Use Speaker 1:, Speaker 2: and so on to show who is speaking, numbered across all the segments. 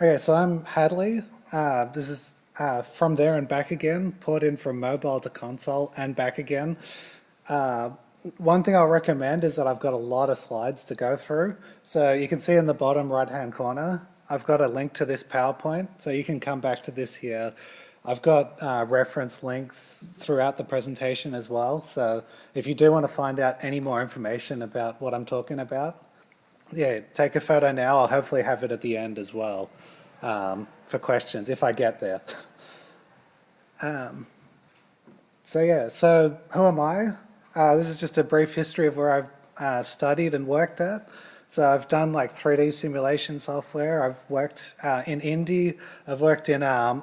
Speaker 1: Okay, so I'm Hadleigh. This is from there and back again, port in from mobile to console and back again. Uh, One thing I'll recommend is that I've got a lot of slides to go through. So you can see in the bottom right-hand corner, I've got a link to this PowerPoint, so you can come back to this here. I've got reference links throughout the presentation as well, so if you do want to find out any more information about what I'm talking about, yeah, take a photo now. I'll hopefully have it at the end as well for questions if I get there. So yeah, so who am I? This is just a brief history of where I've studied and worked at. So I've done like 3D simulation software. I've worked in indie. I've worked in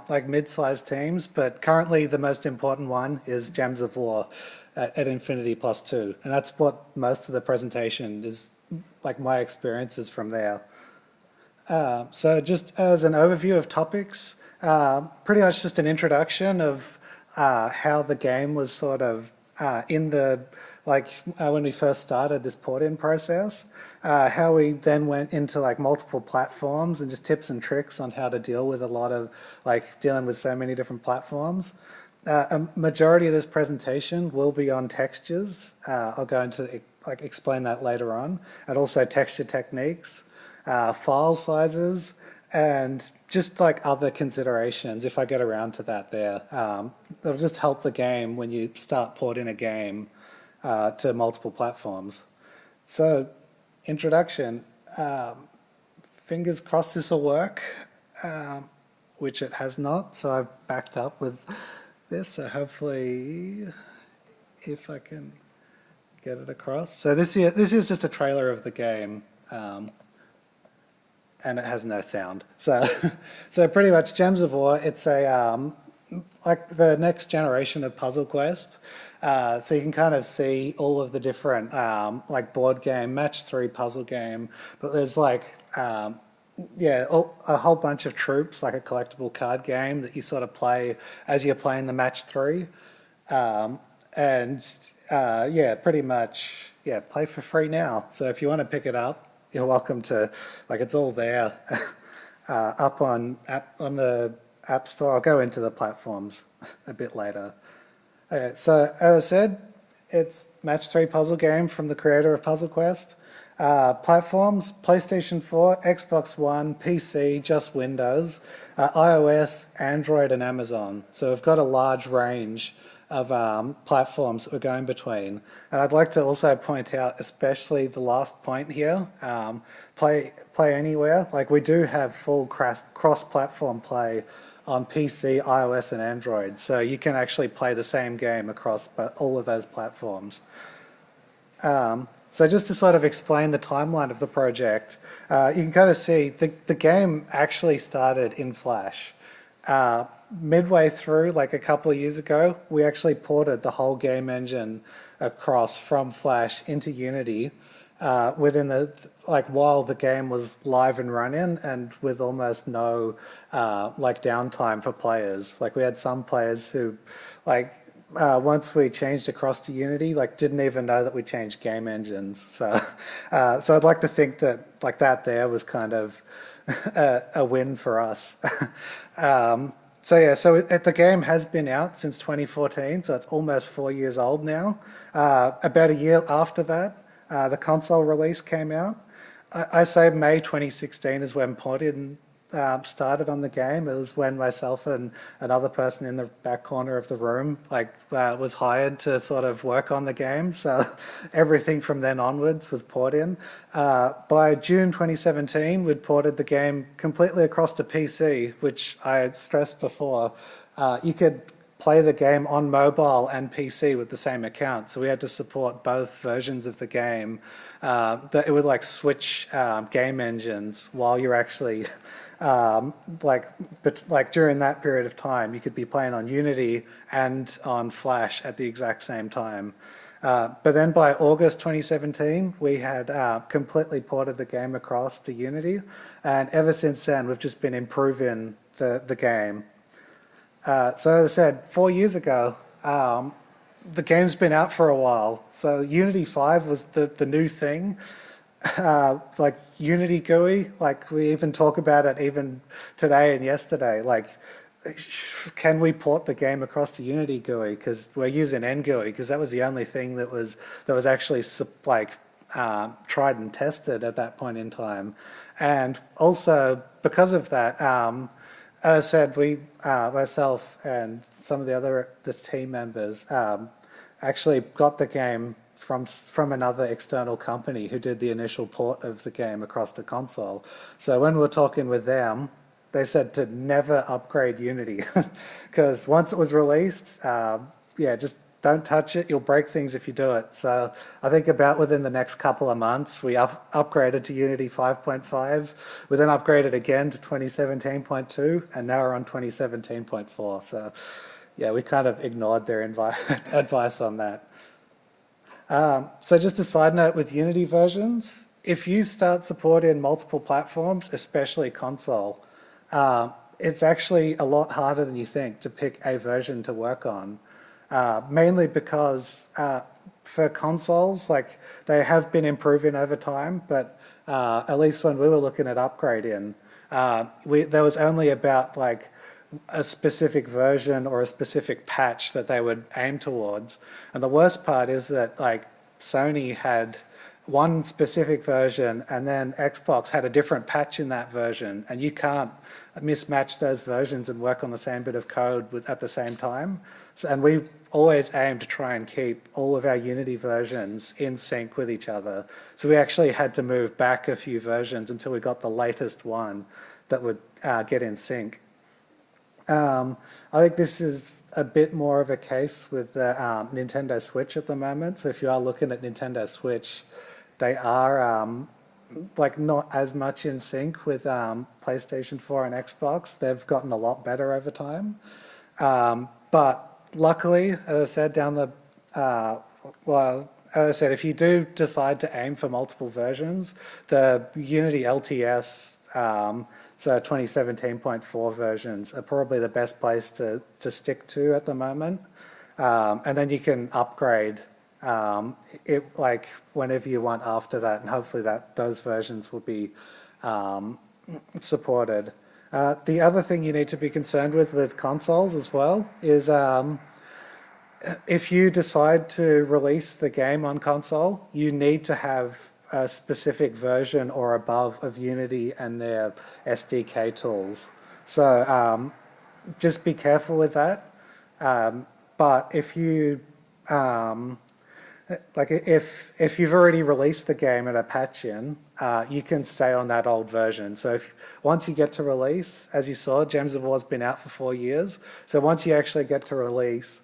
Speaker 1: like mid-sized teams, but currently the most important one is Gems of War at Infinity Plus 2. And that's what most of the presentation is, like my experiences from there. So just as an overview of topics, pretty much just an introduction of how the game was sort of in the, when we first started this port-in process, how we then went into like multiple platforms and just tips and tricks on how to deal with a lot of like dealing with so many different platforms. A majority of this presentation will be on textures. I'll go into like explain that later on, and also texture techniques, file sizes, and just like other considerations if I get around to that there. That'll just help the game when you start porting a game to multiple platforms. So, introduction. Fingers crossed this will work, which it has not, so I've backed up with this, so hopefully if I can get it across. So this is just a trailer of the game. And it has no sound. So, so pretty much Gems of War, it's a like the next generation of Puzzle Quest. So you can kind of see all of the different like board game, match 3 puzzle game, but there's like yeah, a whole bunch of troops, like a collectible card game that you sort of play as you're playing the match 3. Yeah, pretty much, yeah, play for free now. So if you want to pick it up, you're welcome to, like it's all there up on the App Store. I'll go into the platforms a bit later. Okay, so as I said, it's match 3 puzzle game from the creator of Puzzle Quest. Platforms, PlayStation 4, Xbox One, PC, just Windows, iOS, Android and Amazon. So we've got a large range of platforms that we're going between. And I'd like to also point out, especially the last point here, play anywhere. Like we do have full cross-platform play on PC, iOS and Android. So you can actually play the same game across all of those platforms. So just to sort of explain the timeline of the project, you can kind of see the game actually started in Flash. Midway through, like a couple of years ago, we actually ported the whole game engine across from Flash into Unity within the, like while the game was live and running and with almost no like downtime for players. Like we had some players who like once we changed across to Unity, like didn't even know that we changed game engines. So, so I'd like to think that like that there was kind of a win for us. So yeah, so the game has been out since 2014, so it's almost 4 years old now. About a year after that, the console release came out. I say May 2016 is when porting started on the game. It was when myself and another person in the back corner of the room was hired to sort of work on the game. So everything from then onwards was ported in. By June 2017, we'd ported the game completely across to PC, which I stressed before. You could play the game on mobile and PC with the same account. So we had to support both versions of the game. That it would like switch game engines while you're actually like during that period of time, you could be playing on Unity and on Flash at the exact same time. But then by August 2017, we had completely ported the game across to Unity, and ever since then, we've just been improving the game. So as I said, 4 years ago, the game's been out for a while. So Unity 5 was the new thing. like Unity GUI, like we even talk about it even today and yesterday, like can we port the game across to Unity GUI because we're using NGUI because that was the only thing that was actually like tried and tested at that point in time. And also because of that, as I said, we myself and some of the team members actually got the game from another external company who did the initial port of the game across to console. So when we were talking with them, they said to never upgrade Unity because once it was released, yeah, just don't touch it. You'll break things if you do it. So I think about within the next couple of months, we upgraded to Unity 5.5. We then upgraded again to 2017.2, and now we're on 2017.4. So yeah, we kind of ignored their advice on that. So just a side note with Unity versions, if you start supporting multiple platforms, especially console, it's actually a lot harder than you think to pick a version to work on. Mainly because for consoles, like they have been improving over time, but at least when we were looking at upgrading, there was only about like a specific version or a specific patch that they would aim towards. And the worst part is that like Sony had one specific version and then Xbox had a different patch in that version, and you can't mismatch those versions and work on the same bit of code at the same time. So, and we always aim to try and keep all of our Unity versions in sync with each other. So we actually had to move back a few versions until we got the latest one that would get in sync. I think this is a bit more of a case with the Nintendo Switch at the moment. So if you are looking at Nintendo Switch, they are like not as much in sync with PlayStation 4 and Xbox. They've gotten a lot better over time. But luckily, as I said, well, as I said, if you do decide to aim for multiple versions, the Unity LTS, so 2017.4 versions are probably the best place to stick to at the moment. And then you can upgrade it like whenever you want after that, and hopefully those versions will be supported. The other thing you need to be concerned with consoles as well is if you decide to release the game on console, you need to have a specific version or above of Unity and their SDK tools. So just be careful with that. But if you like if you've already released the game and a patch in, you can stay on that old version. So once you get to release, as you saw, Gems of War's been out for 4 years. So once you actually get to release,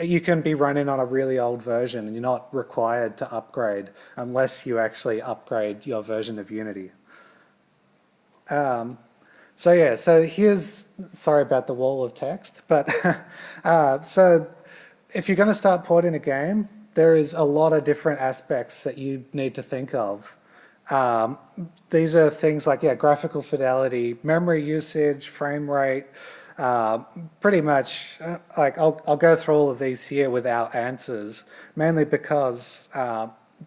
Speaker 1: you can be running on a really old version and you're not required to upgrade unless you actually upgrade your version of Unity. So yeah, so sorry about the wall of text, but so if you're going to start porting a game, there is a lot of different aspects that you need to think of. These are things like, yeah, graphical fidelity, memory usage, frame rate, pretty much, like I'll go through all of these here without answers, mainly because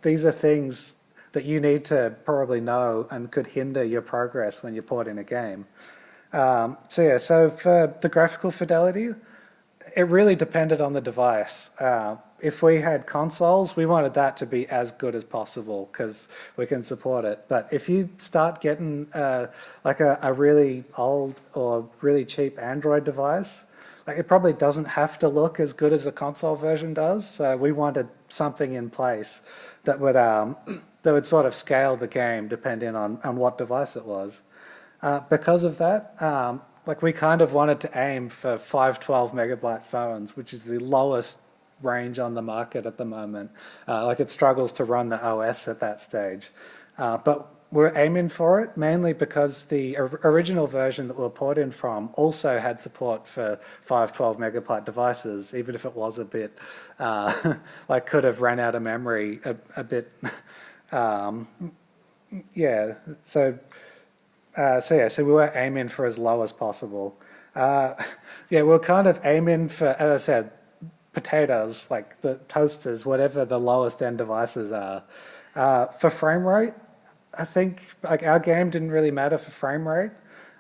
Speaker 1: these are things that you need to probably know and could hinder your progress when you're porting a game. So yeah, so for the graphical fidelity, it really depended on the device. If we had consoles, we wanted that to be as good as possible because we can support it. But if you start getting like a really old or really cheap Android device, like it probably doesn't have to look as good as a console version does. So we wanted something in place that would sort of scale the game depending on what device it was. Because of that, like we kind of wanted to aim for 512 megabyte phones, which is the lowest range on the market at the moment. Like it struggles to run the OS at that stage. But we're aiming for it mainly because the original version that we're porting from also had support for 512 megabyte devices, even if it was a bit, like could have ran out of memory a bit. Yeah, so we were aiming for as low as possible. Yeah, we're kind of aiming for, as I said, potatoes, like the toasters, whatever the lowest end devices are. For frame rate, I think like our game didn't really matter for frame rate,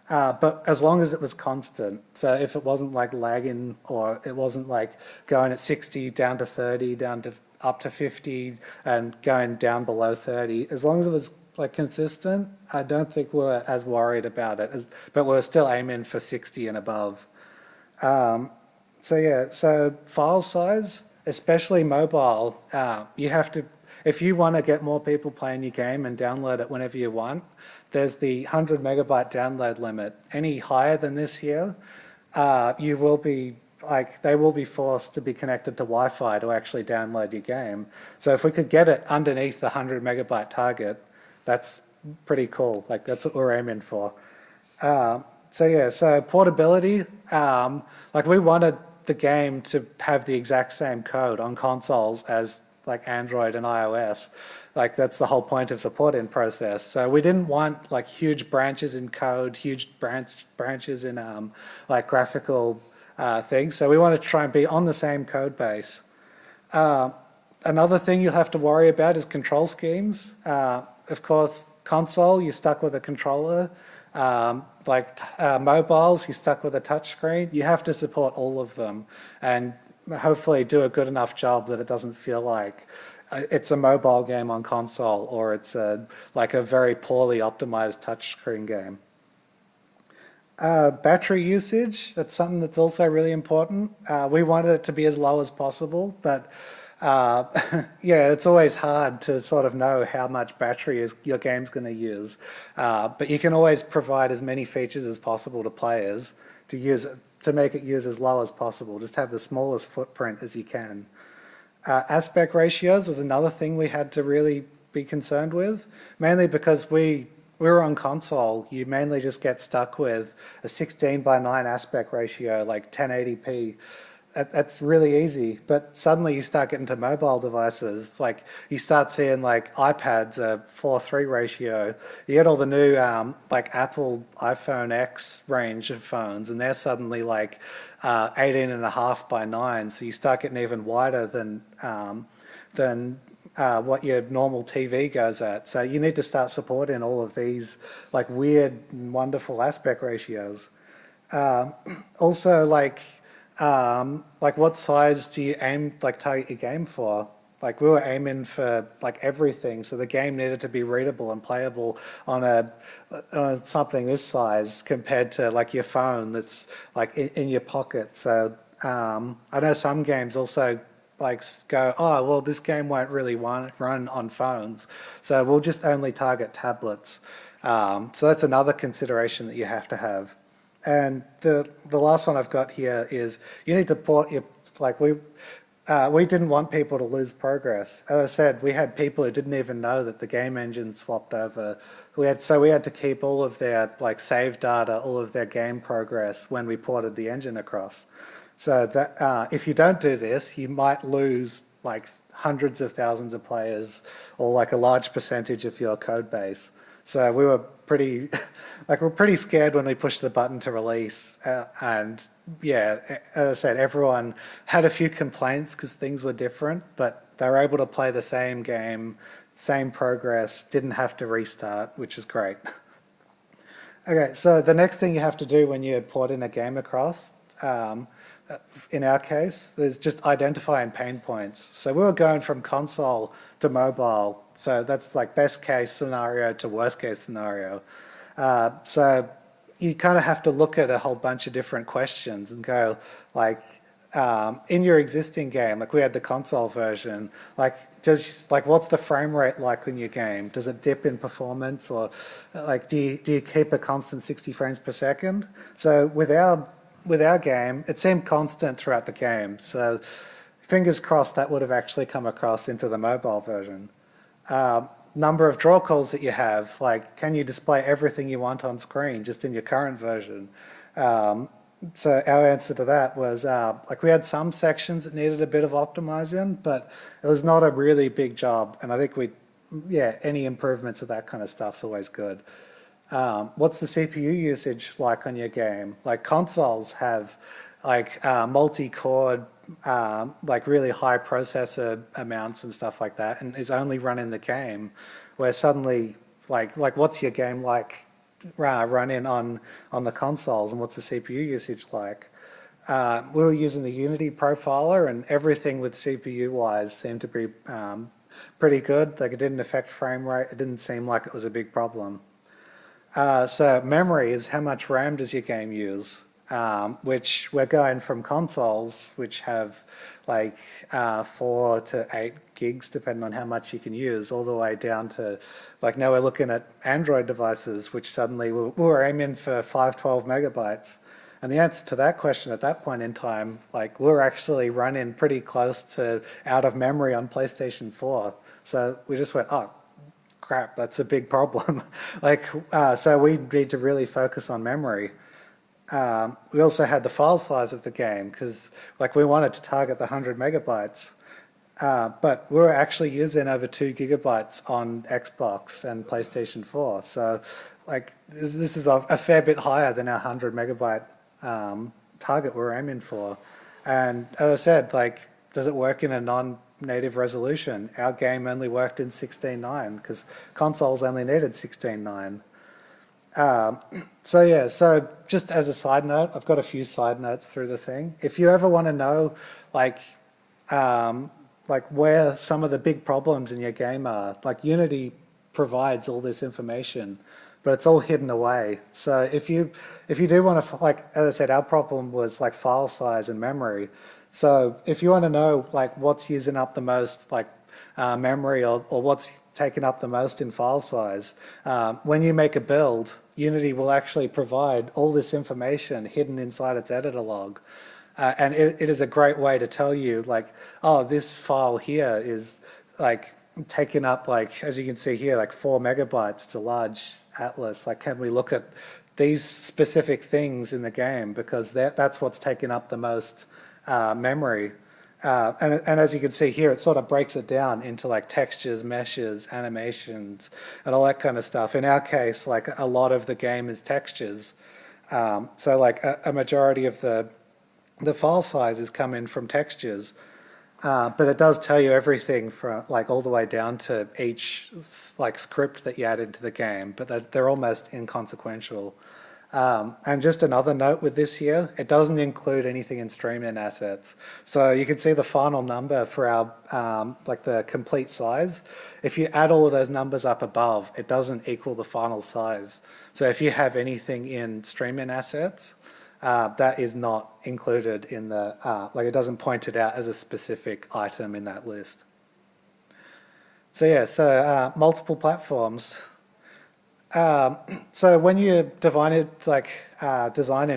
Speaker 1: but as long as it was constant. So if it wasn't like lagging or it wasn't like going at 60 down to 30, down to up to 50 and going down below 30, as long as it was like consistent, I don't think we're as worried about it. But we're still aiming for 60 and above. So yeah, so file size, especially mobile, you have to, if you want to get more people playing your game and download it whenever you want, there's the 100 megabyte download limit. Any higher than this here, you will be like, they will be forced to be connected to Wi-Fi to actually download your game. So if we could get it underneath the 100 megabyte target, that's pretty cool. Like that's what we're aiming for. So yeah, so portability, like we wanted the game to have the exact same code on consoles as like Android and iOS. Like that's the whole point of the port-in process. So we didn't want like huge branches in code, huge branches in like graphical things. So we want to try and be on the same code base. Another thing you'll have to worry about is control schemes. Of course, console, you're stuck with a controller. Mobiles, you're stuck with a touchscreen. You have to support all of them and hopefully do a good enough job that it doesn't feel like it's a mobile game on console or it's like a very poorly optimized touchscreen game. Battery usage, that's something that's also really important. We wanted it to be as low as possible, but yeah, it's always hard to sort of know how much battery your game's going to use. But you can always provide as many features as possible to players to make it use as low as possible. Just have the smallest footprint as you can. Aspect ratios was another thing we had to really be concerned with, mainly because we were on console. You mainly just get stuck with a 16:9 aspect ratio, like 1080p. That's really easy, but suddenly you start getting to mobile devices, like you start seeing like iPads a 4:3 ratio. You get all the new like Apple iPhone X range of phones, and they're suddenly like 18.5:9. So you start getting even wider than what your normal TV goes at. So you need to start supporting all of these like weird and wonderful aspect ratios. Also, like what size do you target your game for? Like we were aiming for like everything, so the game needed to be readable and playable on something this size compared to like your phone that's like in your pocket. So I know some games also like go, oh well, this game won't really run on phones, so we'll just only target tablets. So that's another consideration that you have to have. And the last one I've got here is you need to port your, like we didn't want people to lose progress. As I said, we had people who didn't even know that the game engine swapped over. We had to keep all of their like save data, all of their game progress when we ported the engine across. So that if you don't do this, you might lose like hundreds of thousands of players or like a large percentage of your code base. So we were pretty, we're pretty scared when we pushed the button to release. And yeah, as I said, everyone had a few complaints because things were different, but they were able to play the same game, same progress, didn't have to restart, which is great. Okay, so the next thing you have to do when you port in a game across, in our case, is just identifying pain points. So we were going from console to mobile. So that's like best case scenario to worst case scenario. So you kind of have to look at a whole bunch of different questions and go like, in your existing game, like we had the console version, like what's the frame rate like in your game? Does it dip in performance or like do you keep a constant 60 frames per second? So with our game, it seemed constant throughout the game. So fingers crossed that would have actually come across into the mobile version. Number of draw calls that you have, like can you display everything you want on screen just in your current version? So our answer to that was like we had some sections that needed a bit of optimizing, but it was not a really big job. And I think any improvements of that kind of stuff's always good. What's the CPU usage like on your game? Like consoles have like multi-core like really high processor amounts and stuff like that, and is only run in the game, where suddenly like what's your game like running on the consoles, and what's the CPU usage like? We were using the Unity profiler, and everything with CPU wise seemed to be pretty good. Like it didn't affect frame rate. It didn't seem like it was a big problem. So memory is how much RAM does your game use, which we're going from consoles, which have like 4 to 8 gigs, depending on how much you can use, all the way down to, like now we're looking at Android devices, which suddenly we were aiming for 512 megabytes. And the answer to that question at that point in time, like we're actually running pretty close to out of memory on PlayStation 4. So we just went, oh, crap, that's a big problem. So we need to really focus on memory. We also had the file size of the game, because like we wanted to target the 100 megabytes, but we were actually using over 2 gigabytes on Xbox and PlayStation 4. So like this is a fair bit higher than our 100 megabyte target we're aiming for. And as I said, like, does it work in a non-native resolution? Our game only worked in 16:9 because consoles only needed 16:9. So just as a side note, I've got a few side notes through the thing. If you ever want to know, like where some of the big problems in your game are, like Unity provides all this information, but it's all hidden away. So if you do want to, like, as I said, our problem was like file size and memory. So if you want to know like what's using up the most like memory, or what's taking up the most in file size, when you make a build, Unity will actually provide all this information hidden inside its editor log. And it is a great way to tell you, like, oh, this file here is like taking up, like, as you can see here, like 4 megabytes. It's a large atlas. Like, can we look at these specific things in the game, because that's what's taking up the most memory. And as you can see here, it sort of breaks it down into like textures, meshes, animations, and all that kind of stuff. In our case, like a lot of the game is textures. So like a majority of the file size is coming from textures. But it does tell you everything from like all the way down to each like script that you add into the game, but they're almost inconsequential. And just another note with this here, it doesn't include anything in stream-in assets. So you can see the final number for our like the complete size. If you add all of those numbers up above, it doesn't equal the final size. So if you have anything in stream-in assets, that is not included in the, like it doesn't point it out as a specific item in that list. So yeah, so multiple platforms. So when you designing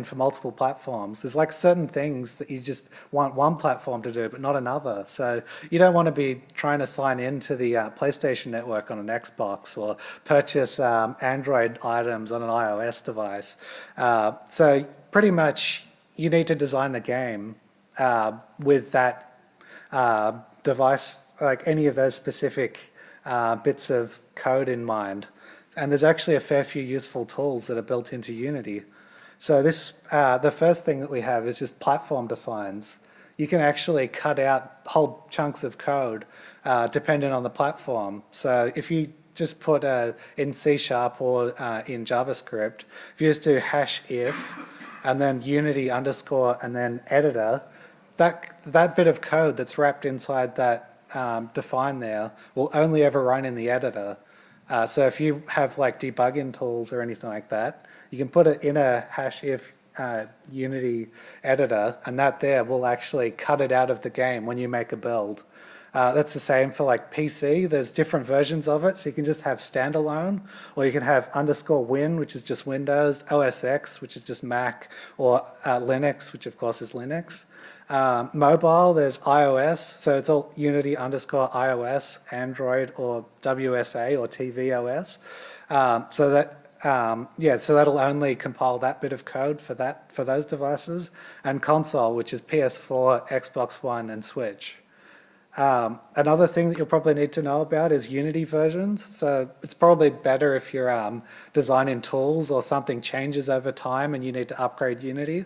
Speaker 1: for multiple platforms, there's like certain things that you just want one platform to do, but not another. So you don't want to be trying to sign into the PlayStation network on an Xbox, or purchase Android items on an iOS device. So pretty much you need to design the game with that device, like any of those specific bits of code in mind. And there's actually a fair few useful tools that are built into Unity. So this, the first thing that we have is just platform defines. You can actually cut out whole chunks of code depending on the platform. So if you just put in C# or in JavaScript, if you just do #if and then Unity _ and then editor, that bit of code that's wrapped inside that define there will only ever run in the editor. So if you have like debugging tools or anything like that, you can put it in a #if Unity editor, and that there will actually cut it out of the game when you make a build. That's the same for like PC. There's different versions of it, so you can just have standalone, or you can have _win, which is just Windows, OS X, which is just Mac, or Linux, which of course is Linux. Mobile, there's iOS, so it's all Unity _iOS, Android, or WSA or tvOS. So that'll only compile that bit of code for those devices. And console, which is PS4, Xbox One, and Switch. Another thing that you'll probably need to know about is Unity versions. So it's probably better if you're designing tools or something changes over time and you need to upgrade Unity.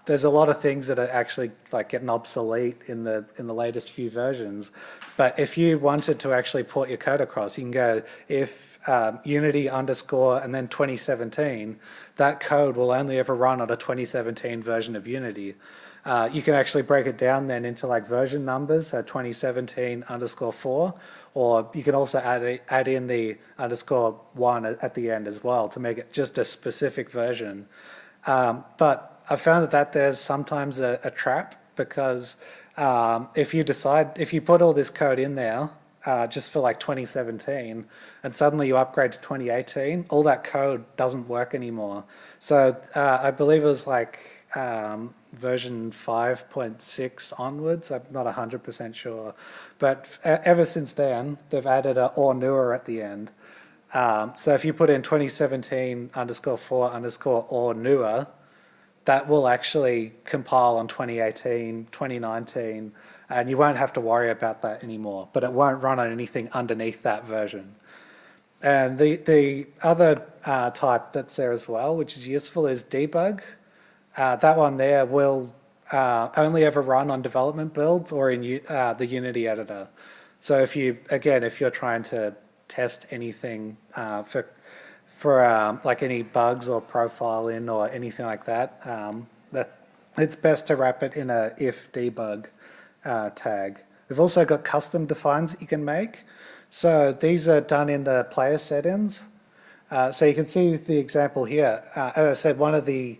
Speaker 1: there's a lot of things that are actually like getting obsolete in the latest few versions. But if you wanted to actually port your code across, you can go if Unity underscore and then 2017, that code will only ever run on a 2017 version of Unity. You can actually break it down then into like version numbers, so 2017 underscore 4, or you can also add in the underscore 1 at the end as well to make it just a specific version. But I found that there's sometimes a trap, because if you put all this code in there just for like 2017 and suddenly you upgrade to 2018, all that code doesn't work anymore. So I believe it was like version 5.6 onwards, I'm not 100% sure, but ever since then they've added a or newer at the end. So if you put in 2017 underscore 4 underscore or newer, that will actually compile on 2018, 2019, and you won't have to worry about that anymore, but it won't run on anything underneath that version. And the other type that's there as well, which is useful, is debug. That one there will only ever run on development builds or in the Unity editor. So if you're trying to test anything for like any bugs or profiling or anything like that, it's best to wrap it in a if debug tag. We've also got custom defines that you can make. So these are done in the player settings. So you can see the example here. As I said, one of the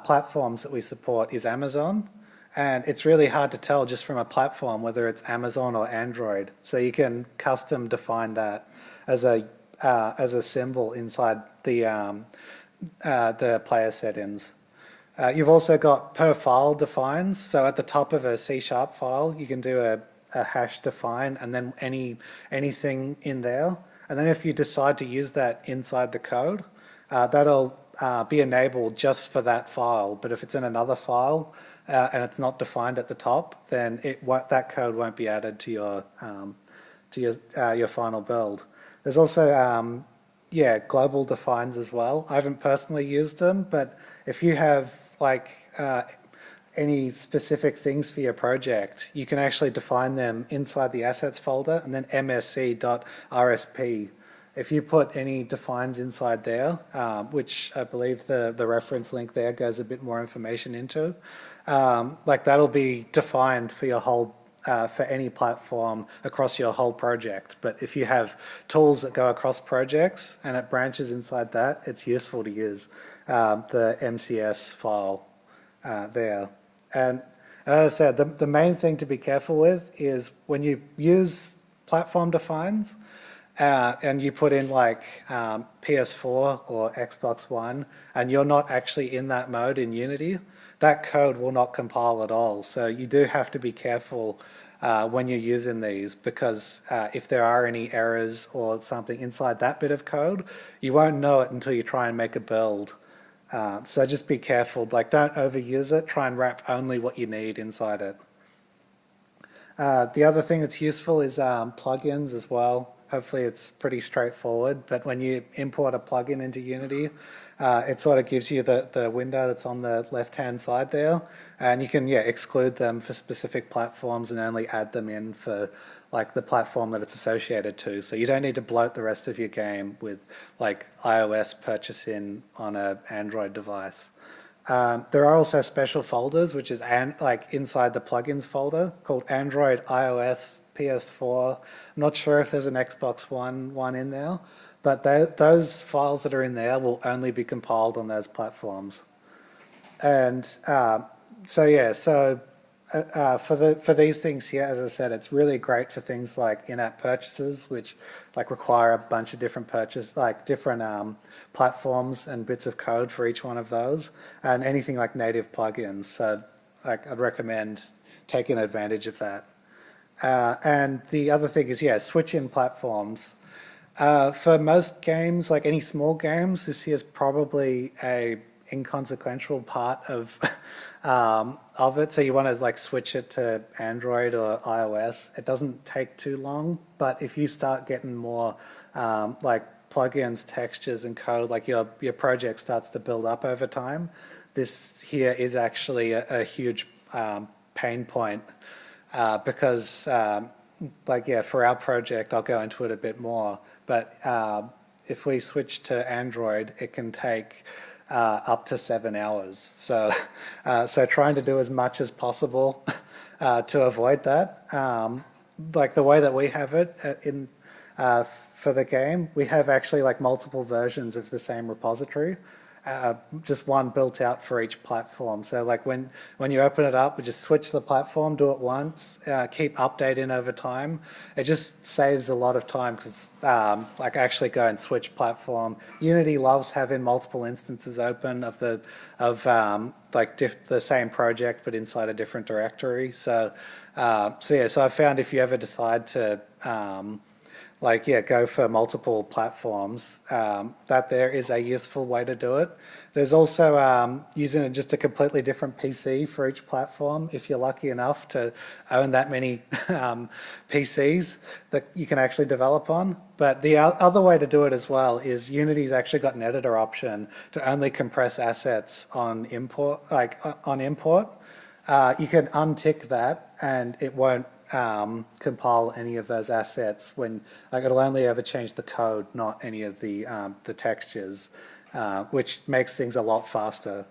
Speaker 1: platforms that we support is Amazon, and it's really hard to tell just from a platform whether it's Amazon or Android. So you can custom define that as a symbol inside the player settings. You've also got per file defines. So at the top of a C# file, you can do a hash define and then anything in there. And then if you decide to use that inside the code, that'll be enabled just for that file. But if it's in another file and it's not defined at the top, then that code won't be added to your final build. There's also global defines as well. I haven't personally used them, but if you have like any specific things for your project, you can actually define them inside the assets folder and then msc.rsp. If you put any defines inside there, which I believe the reference link there goes a bit more information into, like that'll be defined for your whole for any platform across your whole project. But if you have tools that go across projects and it branches inside that, it's useful to use the MCS file there. And as I said, the main thing to be careful with is when you use platform defines and you put in like PS4 or Xbox One and you're not actually in that mode in Unity, that code will not compile at all. So you do have to be careful when you're using these, because if there are any errors or something inside that bit of code, you won't know it until you try and make a build. So just be careful, like don't overuse it, try and wrap only what you need inside it. The other thing that's useful is plugins as well. Hopefully it's pretty straightforward, but when you import a plugin into Unity, it sort of gives you the window that's on the left-hand side there, and you can exclude them for specific platforms and only add them in for like the platform that it's associated to. So you don't need to bloat the rest of your game with like iOS purchasing on an Android device. There are also special folders, which is like inside the plugins folder, called Android, iOS, PS4. I'm not sure if there's an Xbox One in there, but those files that are in there will only be compiled on those platforms. And for these things here, as I said, it's really great for things like in-app purchases, which like require a bunch of different platforms and bits of code for each one of those, and anything like native plugins. So like I'd recommend taking advantage of that. And the other thing is, switch in platforms. For most games, like any small games, this here is probably a inconsequential part of it. So you want to like switch it to Android or iOS. It doesn't take too long, but if you start getting more like plugins, textures, and code, like your project starts to build up over time, this here is actually a huge pain point because, like, yeah, for our project, I'll go into it a bit more, but if we switch to Android, it can take up to 7 hours. So, so trying to do as much as possible to avoid that. Like the way that we have it in for the game, we have actually like multiple versions of the same repository, just one built out for each platform. So like when you open it up, we just switch the platform, do it once, keep updating over time. It just saves a lot of time because like actually go and switch platform. Unity loves having multiple instances open of the same project but inside a different directory. So so I found if you ever decide to go for multiple platforms, that there is a useful way to do it. There's also using just a completely different PC for each platform if you're lucky enough to own that many PCs that you can actually develop on. But the other way to do it as well is Unity's actually got an editor option to only compress assets on import, you can untick that and it won't compile any of those assets when it'll only ever change the code, not any of the textures, which makes things a lot faster.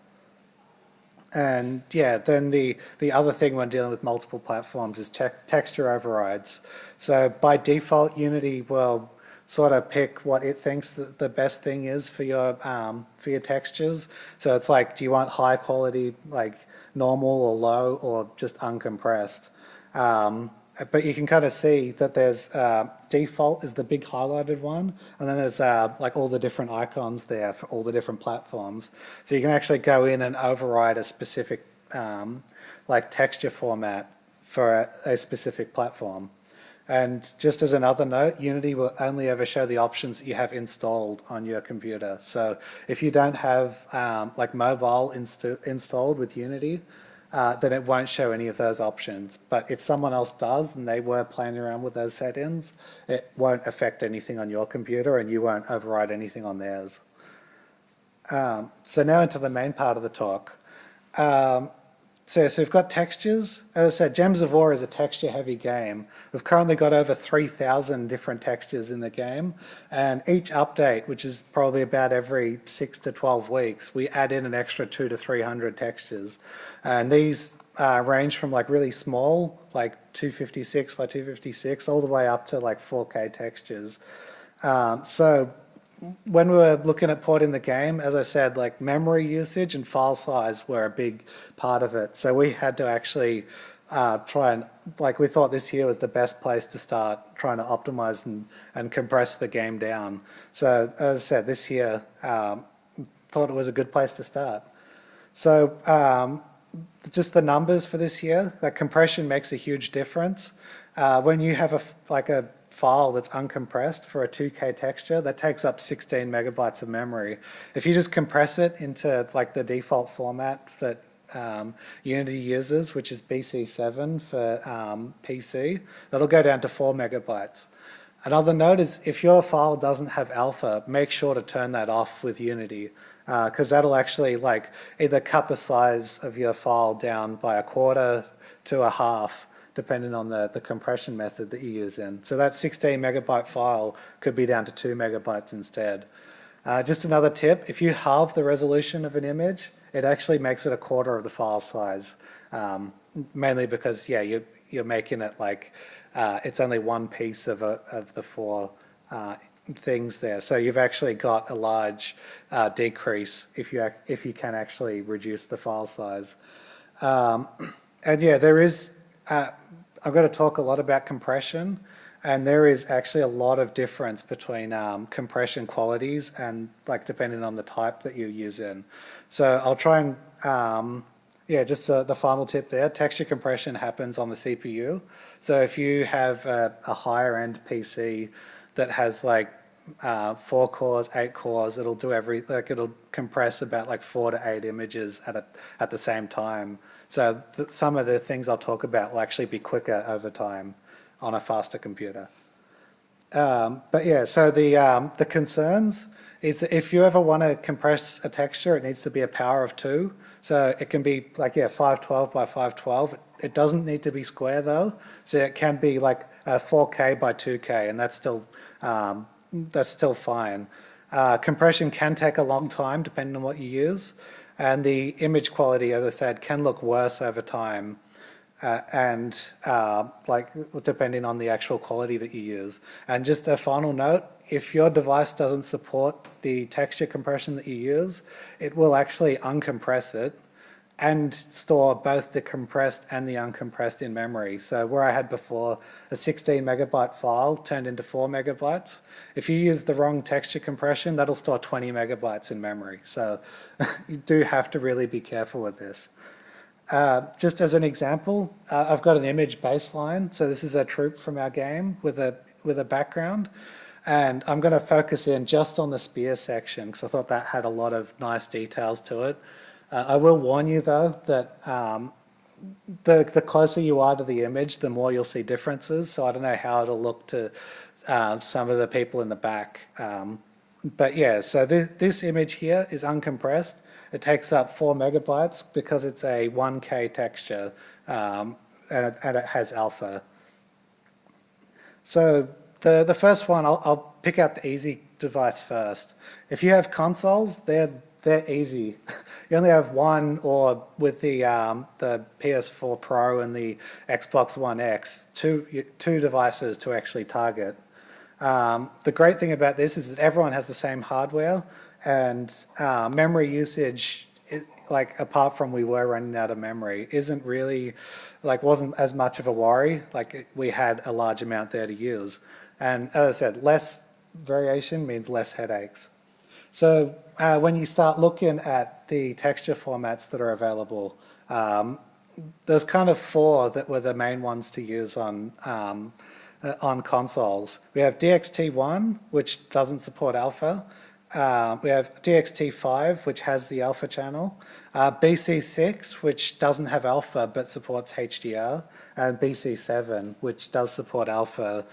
Speaker 1: And yeah, then the other thing when dealing with multiple platforms is texture overrides. So by default, Unity will sort of pick what it thinks the best thing is for your textures. So it's like, do you want high quality, like normal or low, or just uncompressed? But you can kind of see that there's default is the big highlighted one, and then there's like all the different icons there for all the different platforms. So you can actually go in and override a specific like texture format for a specific platform. And just as another note, Unity will only ever show the options that you have installed on your computer. So if you don't have like mobile installed with Unity, then it won't show any of those options. But if someone else does and they were playing around with those settings, it won't affect anything on your computer and you won't override anything on theirs. So now into the main part of the talk. So we've got textures. As I said, Gems of War is a texture-heavy game. We've currently got over 3,000 different textures in the game, and each update, which is probably about every 6 to 12 weeks, we add in an extra 200 to 300 textures. And these range from like really small, like 256 by 256, all the way up to like 4K textures. So when we were looking at porting the game, as I said, like memory usage and file size were a big part of it. So we had to actually try and, we thought this here was the best place to start trying to optimize and compress the game down. So as I said, this here thought it was a good place to start. So just the numbers for this here, that compression makes a huge difference. When you have a file that's uncompressed for a 2K texture, that takes up 16 megabytes of memory. If you just compress it into like the default format that Unity uses, which is BC7 for PC, that'll go down to 4 megabytes. Another note is if your file doesn't have alpha, make sure to turn that off with Unity, because that'll actually like either cut the size of your file down by a quarter to a half, depending on the compression method that you use in. So that 16 megabyte file could be down to 2 megabytes instead. Just another tip, if you halve the resolution of an image, it actually makes it a quarter of the file size, mainly because, yeah, you're making it like it's only one piece of the four things there. So you've actually got a large decrease if you can actually reduce the file size. And yeah, there is I'm going to talk a lot about compression, and there is actually a lot of difference between compression qualities and depending on the type that you use in. So I'll try and just the final tip there. Texture compression happens on the CPU. So if you have a higher end PC that has 4 cores, 8 cores, it'll do it'll compress about 4 to 8 images at the same time. So some of the things I'll talk about will actually be quicker over time on a faster computer. But yeah, so the concerns is that if you ever want to compress a texture, it needs to be a power of 2. So it can be like, yeah, 512 by 512. It doesn't need to be square though. So it can be like 4K by 2K, and that's still fine. Compression can take a long time depending on what you use. And the image quality, as I said, can look worse over time. Like depending on the actual quality that you use. And just a final note, if your device doesn't support the texture compression that you use, it will actually uncompress it and store both the compressed and the uncompressed in memory. So where I had before a 16 megabyte file turned into 4 megabytes, if you use the wrong texture compression, that'll store 20 megabytes in memory. So you do have to really be careful with this. Just as an example, I've got an image baseline. So this is a troop from our game with a background. And I'm going to focus in just on the spear section because I thought that had a lot of nice details to it. I will warn you though that the closer you are to the image, the more you'll see differences. So I don't know how it'll look to some of the people in the back. But yeah, so this image here is uncompressed. It takes up 4 megabytes because it's a 1K texture and it has alpha. So the first one, I'll pick out the easy device first. If you have consoles, they're easy. You only have one, or with the PS4 Pro and the Xbox One X, two devices to actually target. The great thing about this is that everyone has the same hardware, and memory usage, like apart from we were running out of memory, isn't really, like wasn't as much of a worry. Like we had a large amount there to use. And as I said, less variation means less headaches. So when you start looking at the texture formats that are available, there's kind of 4 that were the main ones to use on consoles. We have DXT1, which doesn't support alpha. We have DXT5, which has the alpha channel. BC6, which doesn't have alpha but supports HDR. And BC7, which does support alpha.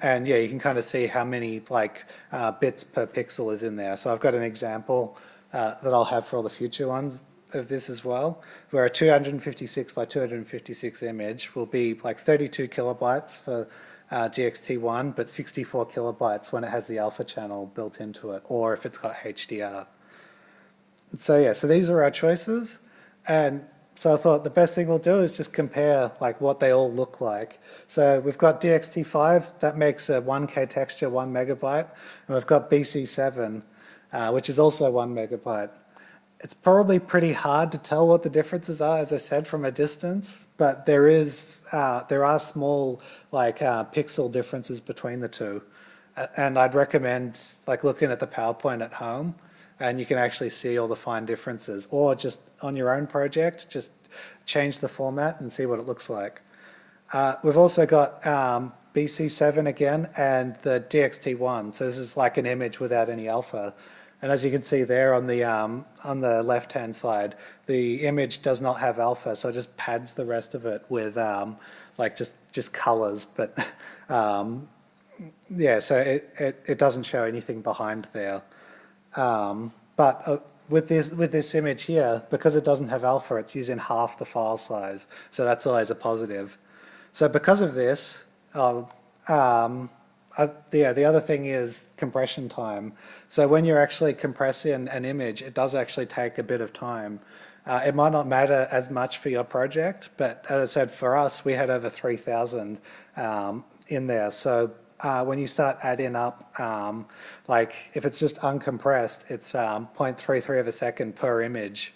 Speaker 1: And yeah, you can kind of see how many bits per pixel is in there. So I've got an example that I'll have for all the future ones of this as well, where a 256 by 256 image will be like 32 kilobytes for DXT1, but 64 kilobytes when it has the alpha channel built into it, or if it's got HDR. So yeah, so these are our choices. And so I thought the best thing we'll do is just compare like what they all look like. So we've got DXT5, that makes a 1K texture 1 megabyte, and we've got BC7, which is also 1 megabyte. It's probably pretty hard to tell what the differences are, as I said, from a distance, but there are small pixel differences between the two. And I'd recommend looking at the PowerPoint at home, and you can actually see all the fine differences, or just on your own project, just change the format and see what it looks like. We've also got BC7 again and the DXT1. So this is like an image without any alpha. And as you can see there on the left-hand side, the image does not have alpha, so it just pads the rest of it with just colors. But yeah, so it doesn't show anything behind there. But with this image here, because it doesn't have alpha, it's using half the file size, so that's always a positive. So because of this, the other thing is compression time. So when you're actually compressing an image, it does actually take a bit of time. It might not matter as much for your project, but as I said, for us, we had over 3,000 in there. So when you start adding up, if it's just uncompressed, it's 0.33 of a second per image.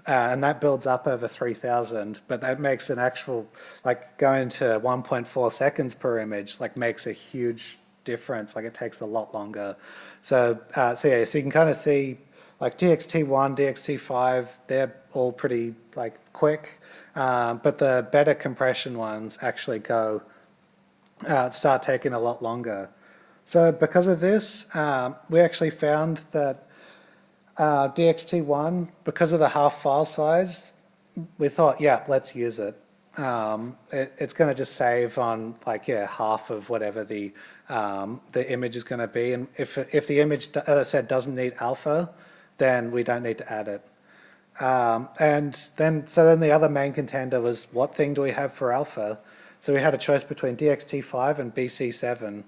Speaker 1: And that builds up over 3,000, but that makes an actual, going to 1.4 seconds per image, makes a huge difference. It takes a lot longer. So yeah, so you can kind of see, DXT1, DXT5, they're all pretty, quick, but the better compression ones actually start taking a lot longer. So because of this, we actually found that DXT1, because of the half file size, we thought, yeah, let's use it. it's going to just save on like, yeah, half of whatever the image is going to be. And if the image, as I said, doesn't need alpha, then we don't need to add it. So then the other main contender was, what thing do we have for alpha? So we had a choice between DXT5 and BC7,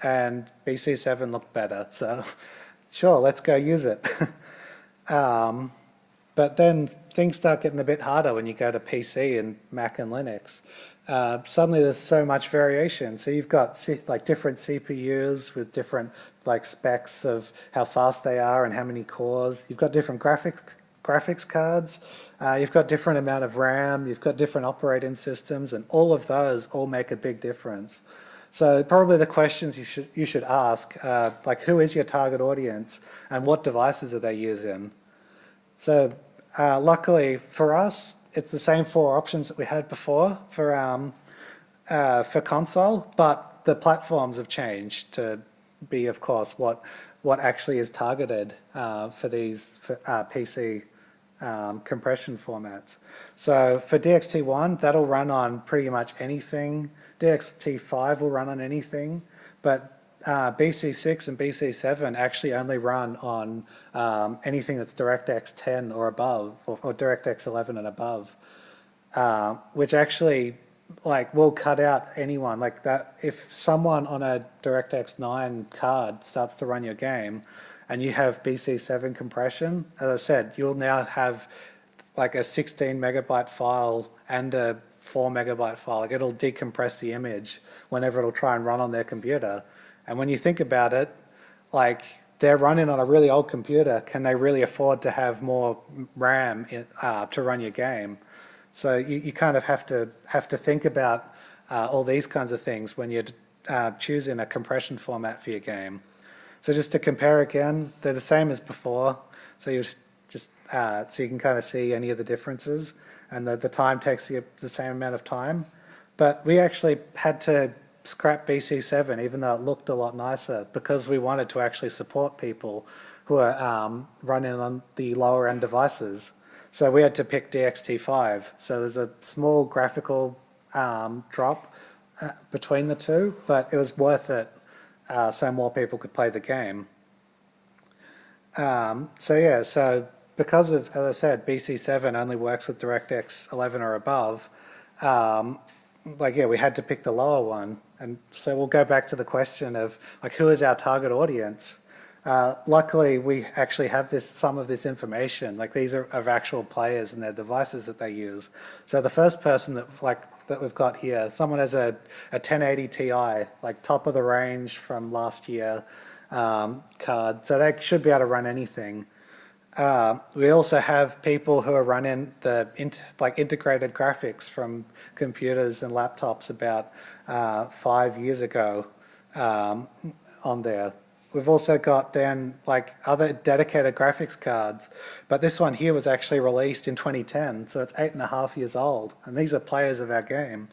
Speaker 1: and BC7 looked better. So sure, let's go use it. But then things start getting a bit harder when you go to PC and Mac and Linux. Suddenly there's so much variation. So you've got like different CPUs with different like specs of how fast they are and how many cores. You've got different graphics cards. You've got different amount of RAM. You've got different operating systems, and all of those all make a big difference. So probably the questions you should ask, like, who is your target audience and what devices are they using? So luckily for us, it's the same 4 options that we had before for console, but the platforms have changed to be, of course, what actually is targeted for these PC compression formats. So for DXT1, that'll run on pretty much anything. DXT5 will run on anything, but BC6 and BC7 actually only run on anything that's DirectX 10 or above, or DirectX 11 and above, which actually like will cut out anyone like that. If someone on a DirectX 9 card starts to run your game and you have BC7 compression, as I said, you'll now have like a 16 megabyte file and a 4 megabyte file. Like, it'll decompress the image whenever it'll try and run on their computer. And when you think about it, like, they're running on a really old computer. Can they really afford to have more RAM to run your game? So you kind of have to think about all these kinds of things when you're choosing a compression format for your game. So just to compare again, they're the same as before. So you just so you can kind of see any of the differences, and the time takes the same amount of time. But we actually had to scrap BC7, even though it looked a lot nicer, because we wanted to actually support people who are running on the lower end devices. So we had to pick DXT5. So there's a small graphical drop between the two, but it was worth it so more people could play the game. So because of, as I said, BC7 only works with DirectX 11 or above, we had to pick the lower one. And so we'll go back to the question of, like, who is our target audience? Luckily, we actually have some of this information. Like, these are of actual players and their devices that they use. So the first person that we've got here, someone has a 1080 Ti, like top of the range from last year card. So they should be able to run anything. We also have people who are running the integrated graphics from computers and laptops about 5 years ago on there. We've also got then like other dedicated graphics cards, but this one here was actually released in 2010, so it's 8.5 years old, and these are players of our game.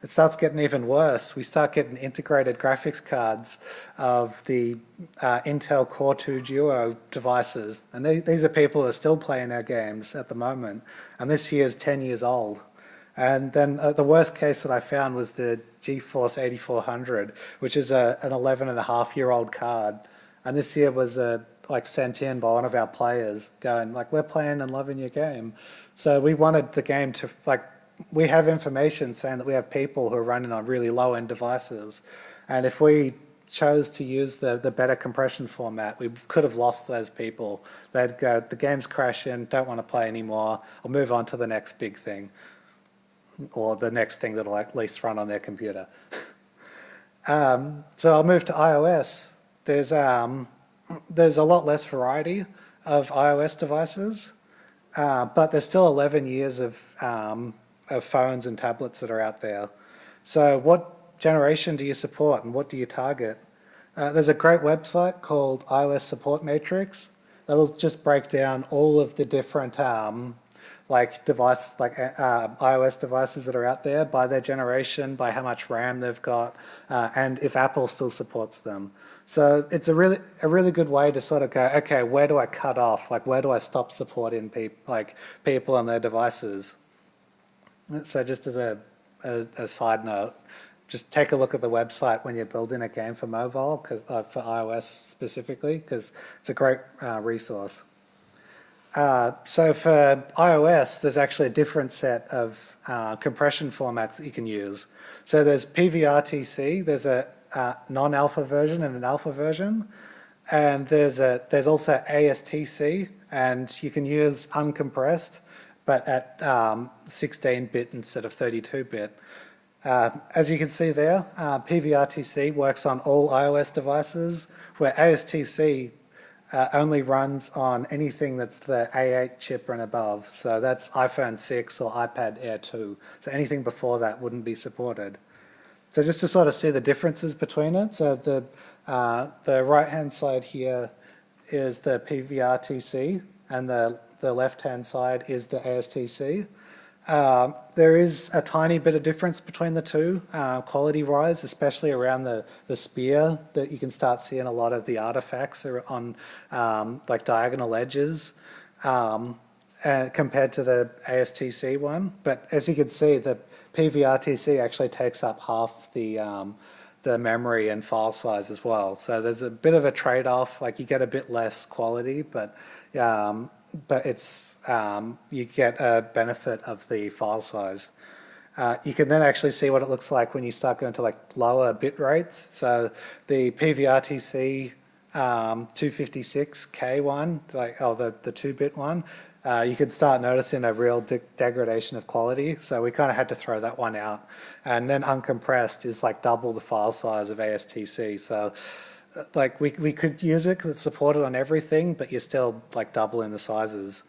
Speaker 1: It starts getting even worse. We start getting integrated graphics cards of the Intel Core 2 Duo devices, and these are people who are still playing our games at the moment, and this here is 10 years old. And then the worst case that I found was the GeForce 8400, which is an 11.5-year-old card. And this year was sent in by one of our players going, like, we're playing and loving your game. So we wanted the game to, we have information saying that we have people who are running on really low-end devices. And if we chose to use the better compression format, we could have lost those people. They'd go, the game's crashing, don't want to play anymore, or move on to the next big thing, or the next thing that'll at least run on their computer. So I'll move to iOS. There's a lot less variety of iOS devices, but there's still 11 years of phones and tablets that are out there. So what generation do you support and what do you target? There's a great website called iOS Support Matrix that'll just break down all of the different iOS devices that are out there by their generation, by how much RAM they've got, and if Apple still supports them. So it's a really good way to sort of go, okay, where do I cut off? Like, where do I stop supporting people and their devices? So just as a side note, just take a look at the website when you're building a game for mobile, for iOS specifically, because it's a great resource. So for iOS, there's actually a different set of compression formats that you can use. So there's PVRTC, there's a non-alpha version and an alpha version, and there's also ASTC, and you can use uncompressed, but at 16-bit instead of 32-bit. As you can see there, PVRTC works on all iOS devices, where ASTC only runs on anything that's the A8 chip and above. So that's iPhone 6 or iPad Air 2. So anything before that wouldn't be supported. So just to sort of see the differences between it, so the right-hand side here is the PVRTC, and the left-hand side is the ASTC. There is a tiny bit of difference between the two, quality-wise, especially around the spear, that you can start seeing a lot of the artifacts are on like diagonal edges compared to the ASTC one. But as you can see, the PVRTC actually takes up half the memory and file size as well. So there's a bit of a trade-off, like you get a bit less quality, but it's you get a benefit of the file size. You can then actually see what it looks like when you start going to like lower bit rates. So the PVRTC 256K one, the 2-bit one, you could start noticing a real degradation of quality. So we kind of had to throw that one out. And then uncompressed is like double the file size of ASTC. So like we could use it because it's supported on everything, but you're still like doubling the sizes.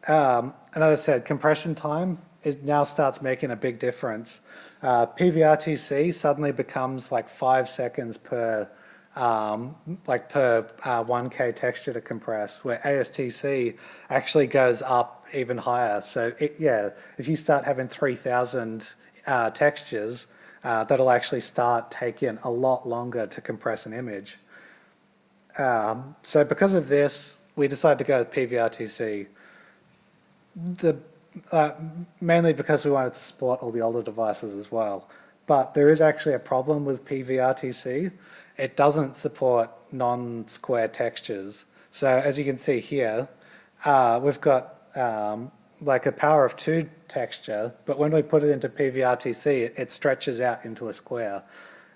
Speaker 1: And as I said, compression time now starts making a big difference. PVRTC suddenly becomes like 5 seconds per 1K texture to compress, where ASTC actually goes up even higher. So if you start having 3,000 textures, that'll actually start taking a lot longer to compress an image. So because of this, we decided to go with PVRTC. Mainly because we wanted to support all the older devices as well. But there is actually a problem with PVRTC. It doesn't support non-square textures. So as you can see here, we've got like a power of 2 texture, but when we put it into PVRTC, it stretches out into a square.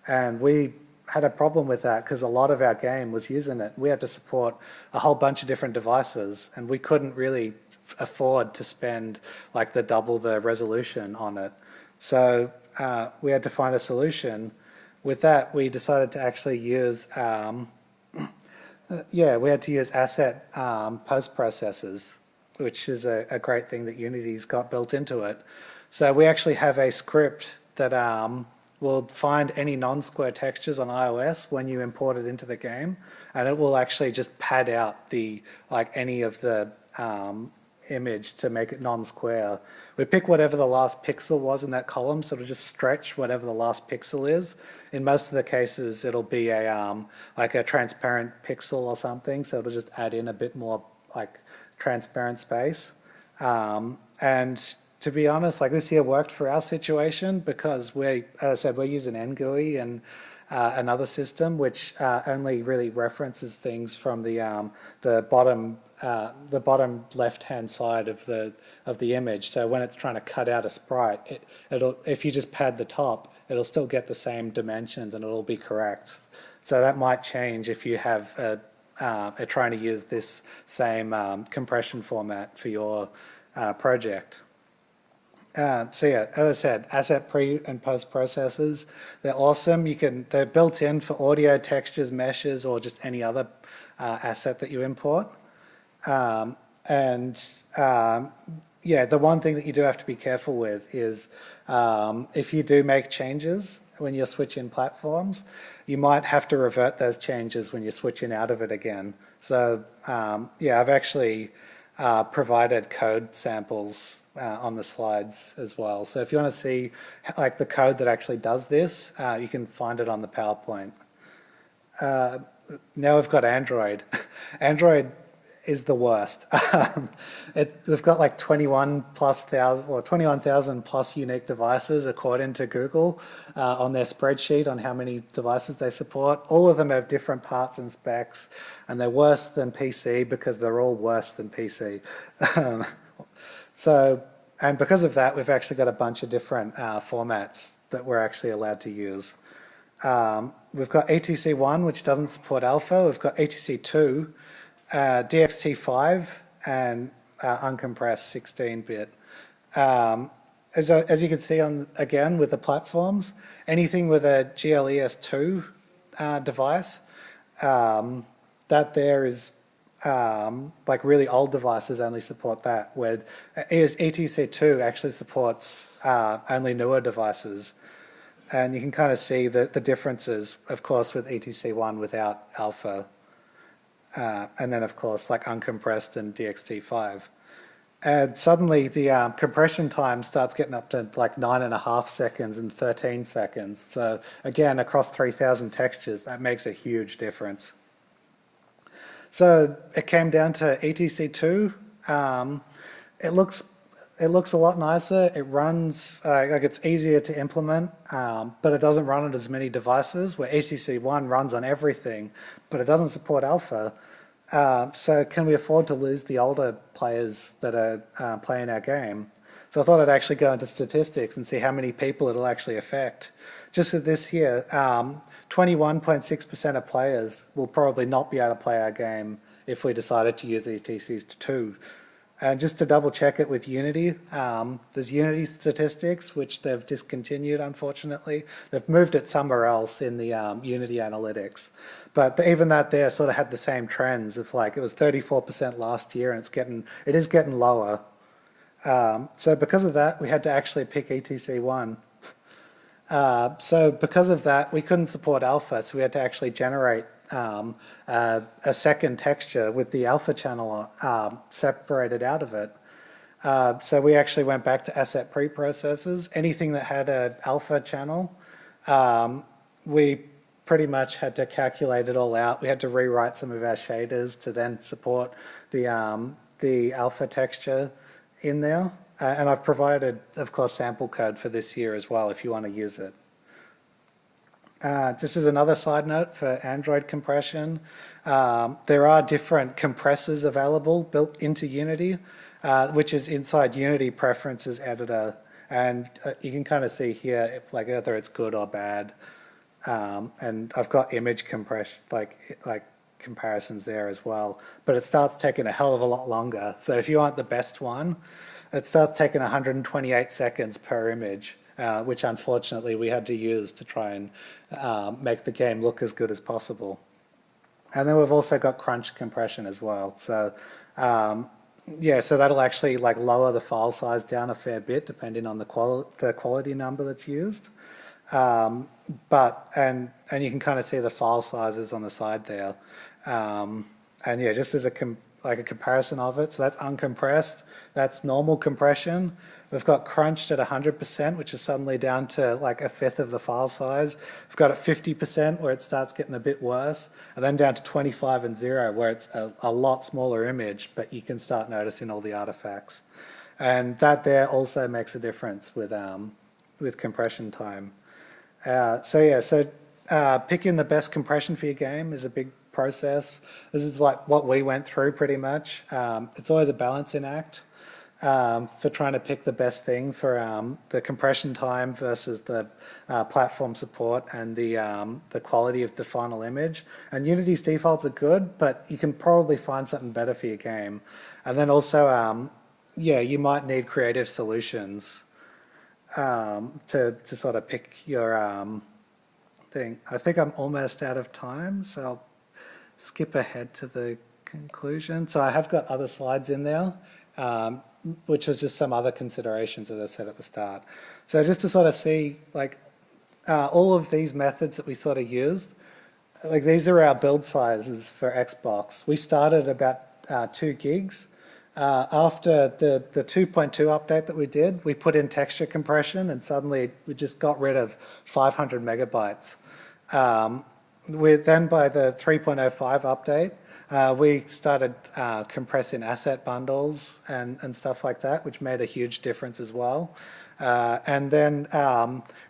Speaker 1: And we had a problem with that because a lot of our game was using it. We had to support a whole bunch of different devices, and we couldn't really afford to spend like double the resolution on it. So we had to find a solution. With that, we decided to actually use we had to use asset post-processors, which is a great thing that Unity's got built into it. So we actually have a script that will find any non-square textures on iOS when you import it into the game, and it will actually just pad out any of the image to make it non-square. We pick whatever the last pixel was in that column, so it'll just stretch whatever the last pixel is. In most of the cases, it'll be like a transparent pixel or something, so it'll just add in a bit more like transparent space. And to be honest, like this here worked for our situation because as I said, we're using NGUI and another system which only really references things from the bottom left-hand side of the image. So when it's trying to cut out a sprite, if you just pad the top, it'll still get the same dimensions and it'll be correct. So that might change if you have are trying to use this same compression format for your project. So yeah, as I said, asset pre and post processors, they're awesome. They're built in for audio, textures, meshes, or just any other asset that you import. The one thing that you do have to be careful with is if you do make changes when you're switching platforms, you might have to revert those changes when you're switching out of it again. So I've actually provided code samples on the slides as well. So if you want to see like the code that actually does this, you can find it on the PowerPoint. Now we've got Android. Android is the worst. We've got like 21,000 plus unique devices according to Google on their spreadsheet on how many devices they support. All of them have different parts and specs, and they're worse than PC because they're all worse than PC. And because of that, we've actually got a bunch of different formats that we're actually allowed to use. We've got ATC1, which doesn't support alpha. We've got ATC2, DXT5, and uncompressed 16-bit. As you can see again with the platforms, anything with a GLES2 device, that there is like really old devices only support that, where ETC2 actually supports only newer devices. And you can kind of see the differences, of course, with ETC1 without alpha. And then, of course, like uncompressed and DXT5. And suddenly the compression time starts getting up to like 9.5 seconds and 13 seconds. So again, across 3,000 textures, that makes a huge difference. So it came down to ETC2. It looks a lot nicer. It runs, like it's easier to implement, but it doesn't run on as many devices, where ETC1 runs on everything, but it doesn't support alpha. So can we afford to lose the older players that are playing our game? So I thought I'd actually go into statistics and see how many people it'll actually affect. Just for this year, 21.6% of players will probably not be able to play our game if we decided to use ETC2. And just to double check it with Unity, there's Unity statistics, which they've discontinued, unfortunately. They've moved it somewhere else in the Unity analytics. But even that there sort of had the same trends of like, it was 34% last year, and it is getting lower. So because of that, we had to actually pick ETC1. So because of that, we couldn't support alpha, so we had to actually generate a second texture with the alpha channel separated out of it. So we actually went back to asset preprocessors. Anything that had an alpha channel, we pretty much had to calculate it all out. We had to rewrite some of our shaders to then support the alpha texture in there. And I've provided, of course, sample code for this year as well if you want to use it. Just as another side note for Android compression, there are different compressors available built into Unity, which is inside Unity Preferences Editor. And you can kind of see here like whether it's good or bad. And I've got image compression, like comparisons there as well. But it starts taking a hell of a lot longer. So if you want the best one, it starts taking 128 seconds per image. Which unfortunately we had to use to try and make the game look as good as possible. And then we've also got crunch compression as well. So yeah, so that'll actually like lower the file size down a fair bit depending on the quality number that's used. And you can kind of see the file sizes on the side there. And yeah, just as a comparison of it, so that's uncompressed, that's normal compression. We've got crunched at 100%, which is suddenly down to like a fifth of the file size. We've got at 50% where it starts getting a bit worse, and then down to 25 and 0 where it's a lot smaller image, but you can start noticing all the artifacts. And that there also makes a difference with compression time. Picking the best compression for your game is a big process. This is what we went through pretty much. It's always a balancing act. For trying to pick the best thing for the compression time versus the platform support and the quality of the final image. And Unity's defaults are good, but you can probably find something better for your game. And then also, yeah, you might need creative solutions to sort of pick your thing. I think I'm almost out of time, so I'll skip ahead to the conclusion. So I have got other slides in there. Which was just some other considerations, as I said at the start. So just to sort of see, like, all of these methods that we sort of used, like these are our build sizes for Xbox. We started about 2 gigs. After the 2.2 update that we did, we put in texture compression, and suddenly we just got rid of 500 megabytes. Then by the 3.05 update, we started compressing asset bundles and stuff like that, which made a huge difference as well. And then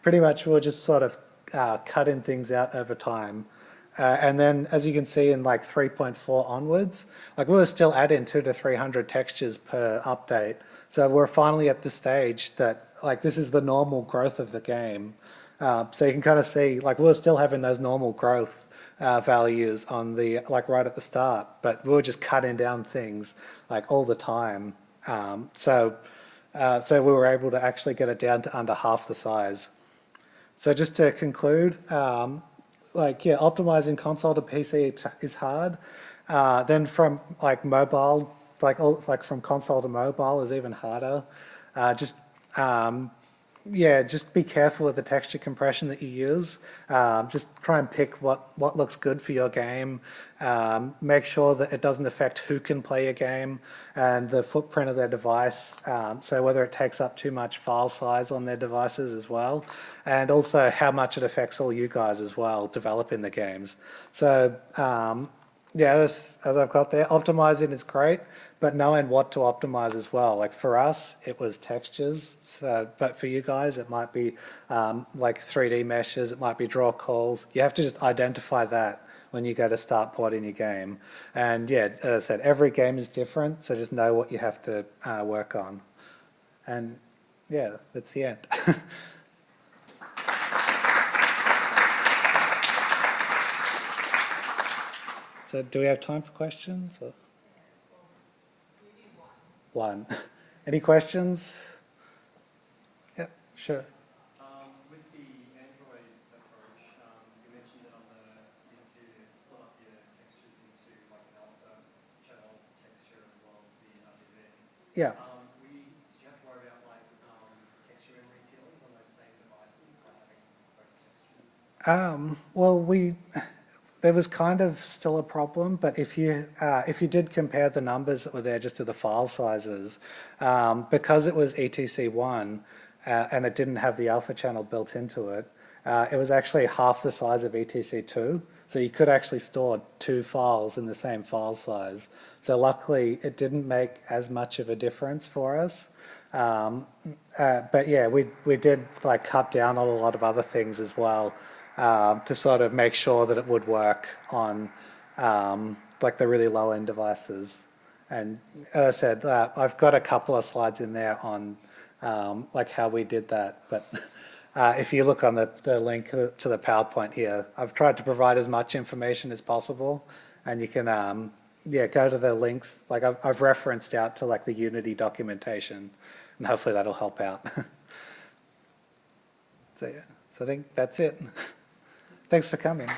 Speaker 1: pretty much we were just sort of cutting things out over time. And then, as you can see in like 3.4 onwards, like we were still adding 200 to 300 textures per update. So we're finally at the stage that like this is the normal growth of the game. So you can kind of see like we're still having those normal growth values on the like right at the start, but we were just cutting down things like all the time. So we were able to actually get it down to under half the size. So just to conclude, optimizing console to PC is hard. Then from like mobile, from console to mobile is even harder. Just be careful with the texture compression that you use. Just try and pick what looks good for your game. Make sure that it doesn't affect who can play a game and the footprint of their device. So whether it takes up too much file size on their devices as well, and also how much it affects all you guys as well developing the games. So as I've got there, optimizing is great, but knowing what to optimize as well. Like for us, it was textures. So, but for you guys, it might be like 3D meshes. It might be draw calls. You have to just identify that when you go to start porting your game. And yeah, as I said, every game is different. So just know what you have to work on. And yeah, that's the end. So do we have time for questions? Or? One. Any questions? Yeah, sure.
Speaker 2: With the Android approach, you mentioned that you have to split up your textures into like an alpha channel texture as well as the RGB.
Speaker 1: Yeah.
Speaker 2: Did you have to worry about like texture memory ceilings on those same devices by having both textures?
Speaker 1: There was kind of still a problem, but if you did compare the numbers that were there just to the file sizes, because it was ETC1 and it didn't have the alpha channel built into it, it was actually half the size of ETC2. So you could actually store two files in the same file size. So luckily, it didn't make as much of a difference for us. But yeah, we did like cut down on a lot of other things as well. To sort of make sure that it would work on like the really low end devices. And as I said, I've got a couple of slides in there on like how we did that. But if you look on the link to the PowerPoint here, I've tried to provide as much information as possible. And you can go to the links. Like I've referenced out to like the Unity documentation, and hopefully that'll help out. So I think that's it. Thanks for coming.